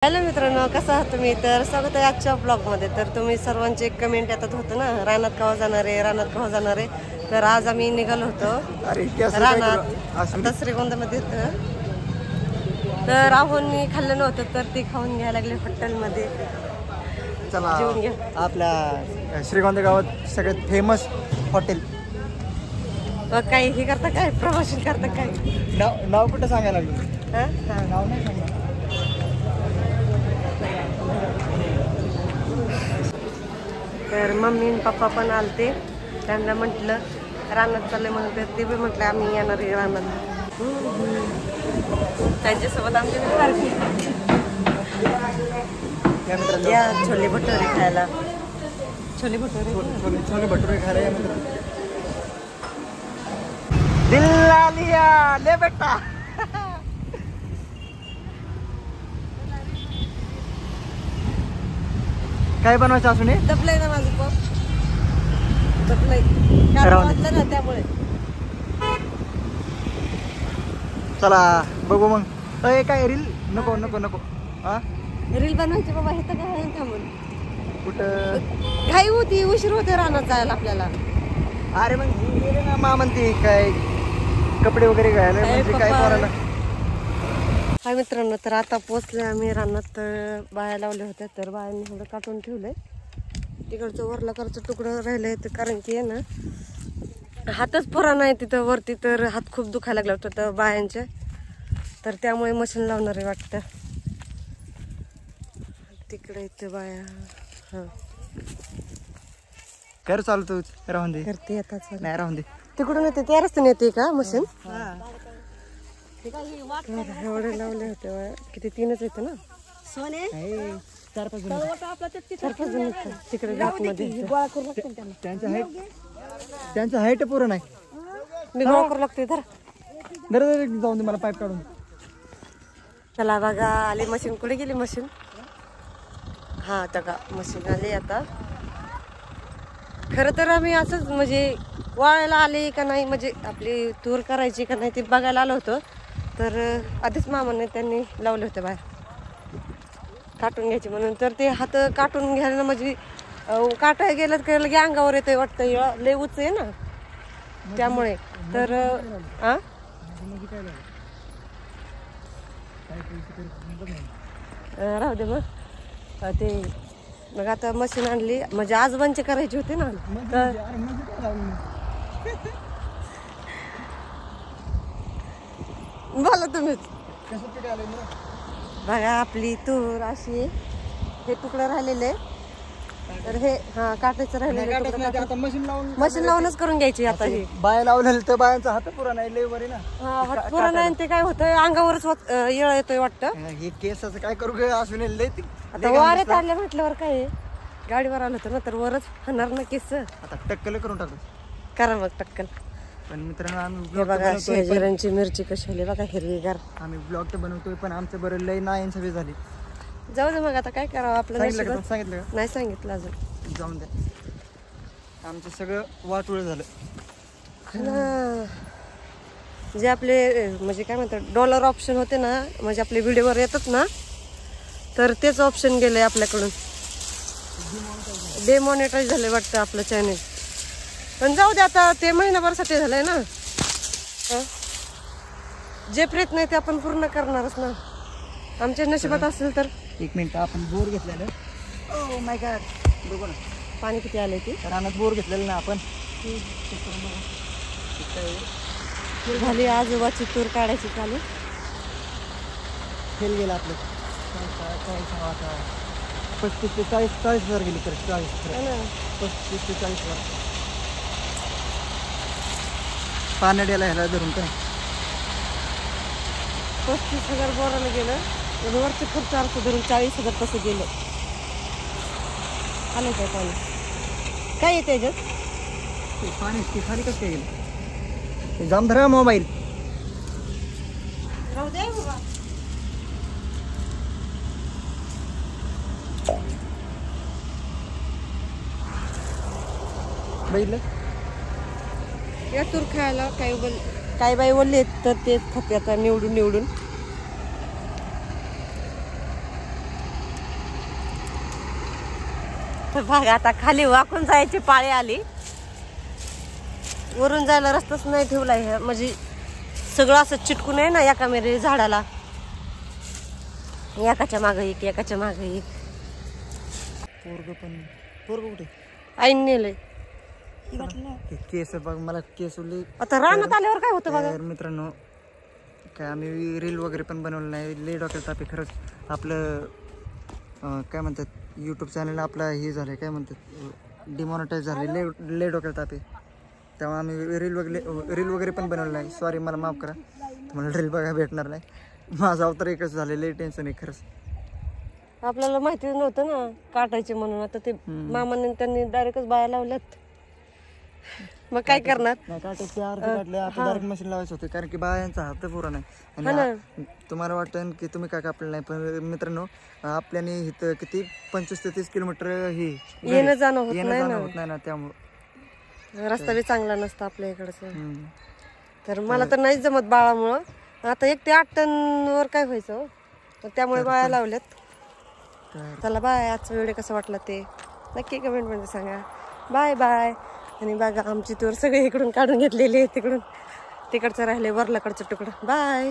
Hello मित्रांनो, कसं आहात तुम्ही? तर स्वागत आहे आजच्या ब्लॉगमध्ये. तर तुम्ही सर्वांचे एक कमेंट येतात होतं ना, रानात केव्हा जाणार आहे. तर आज आम्ही निघालो होतो रानात, आता श्रीगोंद्यामध्ये होतं. तर राहुलनी खाल्लं नव्हतं तर ते खाऊन घ्यायला लागले हॉटेलमध्ये. चला जेवून घ्या. आपल्या श्रीगोंदा गावात सगळ्यात फेमस हॉटेल. काय हे करता, काय प्रमोशन करता काय? नाव कुठं सांगायला लागलं? नाव नाही सांगा. तर मम्मी आणि पप्पा पण आलते. त्यांना म्हटलं रानात चालले म्हणून, तर ते बी म्हटलं आम्ही येणार आहे रानात. त्यांच्यासोबत आमच्या या छोले भटुरे खायला. छोले भटुरे खायला या मित्र. दिल्ला लिया ले बेटा. काय बनवायचं असून तपलंय ना माझं पप, तपलंय वाटलं ना त्यामुळे. चला बघू मग. काय रील नको नको नको. हा रील बनवायची बाबा, हे तर काय थांबून कुठं घाई होती, उशीर होते रानात जायला आपल्याला. अरे मग गेले ना मा म्हणते काय कपडे वगैरे घ्यायला म्हणजे काय करायला. हाय मित्रांनो, तर आता पोचले आम्ही रानात. बाया लावले होते तर बायांनी थोडं काटून ठेवलंय. तिकडचं वरलाकडचं तुकडं राहिलंय, तर कारण की आहे ना हातच पुरा नाही तिथं वरती, तर हात खूप दुखायला लागला होता तर बायांच्या. तर त्यामुळे मशीन लावणार आहे वाटतं. तिकडे इथे बाया हा कर चालू तू राहून दे. करते येतात नाही राहून दे. तिकडून येते त्या रस्त्याने येते का मशीन? एवढे लावले होते बाया. किती? 3च येते ना सोने? 4-5 जण. 4-5 जण तिकडे घाटमध्ये. त्यांचं हाईट पुरं नाही. मी गोळा करू लागते. दर जाऊन दे मला पाईप काढून. चला बघा आली मशीन. कुठे गेली मशीन? हा आता का मशीन आली आता. खरं तर आम्ही असंच म्हणजे वाळायला आले का नाही, म्हणजे आपली तूर करायची का नाही ते बघायला आलो होतो. तर आधीच मामाने त्यांनी लावले होते बाहेर काटून घ्यायचे म्हणून. तर ते हात काटून घ्यायला म्हणजे काटाय गेलं तर की अंगावर येते वाटतं, लय उच आहे ना त्यामुळे. तर राहू दे मग ते. मग आता मशीन आणली म्हणजे आजोबांचे करायचे होते ना. तर बोला तुम्हीच. बघा आपली तूर अशी हे तुकडं राहिलेले, तर हे हा काटायचं राहिलेलं मशीन लावूनच करून घ्यायची. आता हे बाया लावलेलं तर बायांचा हात पुरा नाही, लय वर आहे ना. हात पुरा नाही. ते काय होतंय अंगावरच येळ येतोय वाटतं. हे केसाचं काय करू गे असून लय. आता वाऱ्यात आल्या म्हटल्यावर काय गाडीवर आलं होतं ना, तर वरच होणार ना केस. आता टक्कल करून टाकू. करा मग टक्कल. पण मित्रांनो आम्ही बघा शेजाऱ्यांची मिरची कशी आली बघा, हिरवीगार. आम्ही ब्लॉग तर बनवतोय पण आमचं बरं लय नाही सवय झाली. जाऊ दे मग आता काय करावं. आपलं सांगितलं का? नाही सांगितलं अजून. जाऊन द्या. आमचं सगळं वाटोळ झालं. जे आपले म्हणजे काय म्हणतात डॉलर ऑप्शन होते ना, म्हणजे आपले व्हिडिओवर येतात ना, तर तेच ऑप्शन गेलंय आपल्याकडून. डेमॉनिटाईज झालंय वाटतं आपलं चॅनेल. पण जाऊ दे आता, ते महिनाभरासाठी झालंय ना. जे प्रयत्न आहे ते आपण पूर्ण करणारच ना. आमच्या नशिबात असेल तर. 1 मिनिट. आपण बोर घेतलेलं. Oh my God. बघू ना पाणी किती आलंय ते. रानात बोर घेतलेलं ना आपण. झाली आजोबाची तूर काढायची चालू. फेल गेलं आपलं. 35 ते 40 हजार गेली. 35 ते 40 हजार पाण्याला ह्याला धरून काय 35,000 बोराला गेलं. वरचे खर्च अर्थ धरून 40,000 कसं गेलं. आलं काय पाणी? काय येते याच्यात पाणी? खाली कसं काय गेलं? जाम धरा मोबाईल. राहू दे बाबा. बघितलं या तूर खायला काय बाई बोलले तर तेच खाते आता निवडून. बघ आता खाली वाकून जायची पाळी आली. वरून जायला रस्ताच नाही ठेवलाय, म्हणजे सगळं असं चिटकून आहे ना एका मेरे झाडाला, एकाच्या मागे एक एकाच्या मागे एक. पोरग कुठे आईन नेलंय. केस बघ, मला केस उरले. आता रानात आल्यावर काय होतं बघा मित्रांनो, काय आम्ही रील वगैरे पण बनवलं नाही. लय डोक्याला ताप आहे खरंच. आपलं काय म्हणतात यूट्यूब चॅनल आपला हे झालं, काय म्हणतात डिमॉनिटाईज झाले. लय डोक्याला ताप आहे. तेव्हा आम्ही रील वगैरे पण बनवलं नाही. सॉरी, मला माफ करा, तुम्हाला रील बघायला भेटणार नाही. माझं अवतार एकच झालं. लय टेन्शन आहे खरंच. आपल्याला माहिती नव्हतं ना काटायचे म्हणून. आता ते मामाने त्यांनी डायरेक्टच बाया लावल्यात, मग काय करणार. काटायचे अर्ध काढले, आता डायरेक्ट मशीन लावायचं होते, कारण की बायांचा हात पुरा नाही. आणि तुम्हाला वाटतं की तुम्ही काय कापलं नाही, पण मित्रांनो आपल्याने इथं किती 25 ते 30 किलोमीटर हे येणं जाणं होत नाही ना, त्यामुळे रस्ता बी चांगला नसता आपल्या इकडचा. तर मला तर नाही जमत बाळामुळं. आता 1 ते 8 टन वर काय व्हायचं, त्यामुळे बाया लावल्यात. चला बाय. आजचा व्हिडिओ कसा वाटला ते नक्की कमेंट मध्ये सांगा. Bye bye. आणि बघा आमची तूर सगळे इकडून काढून घेतलेली आहे, तिकडून तिकडचं राहिले वरलाकडचं तुकडं. बाय.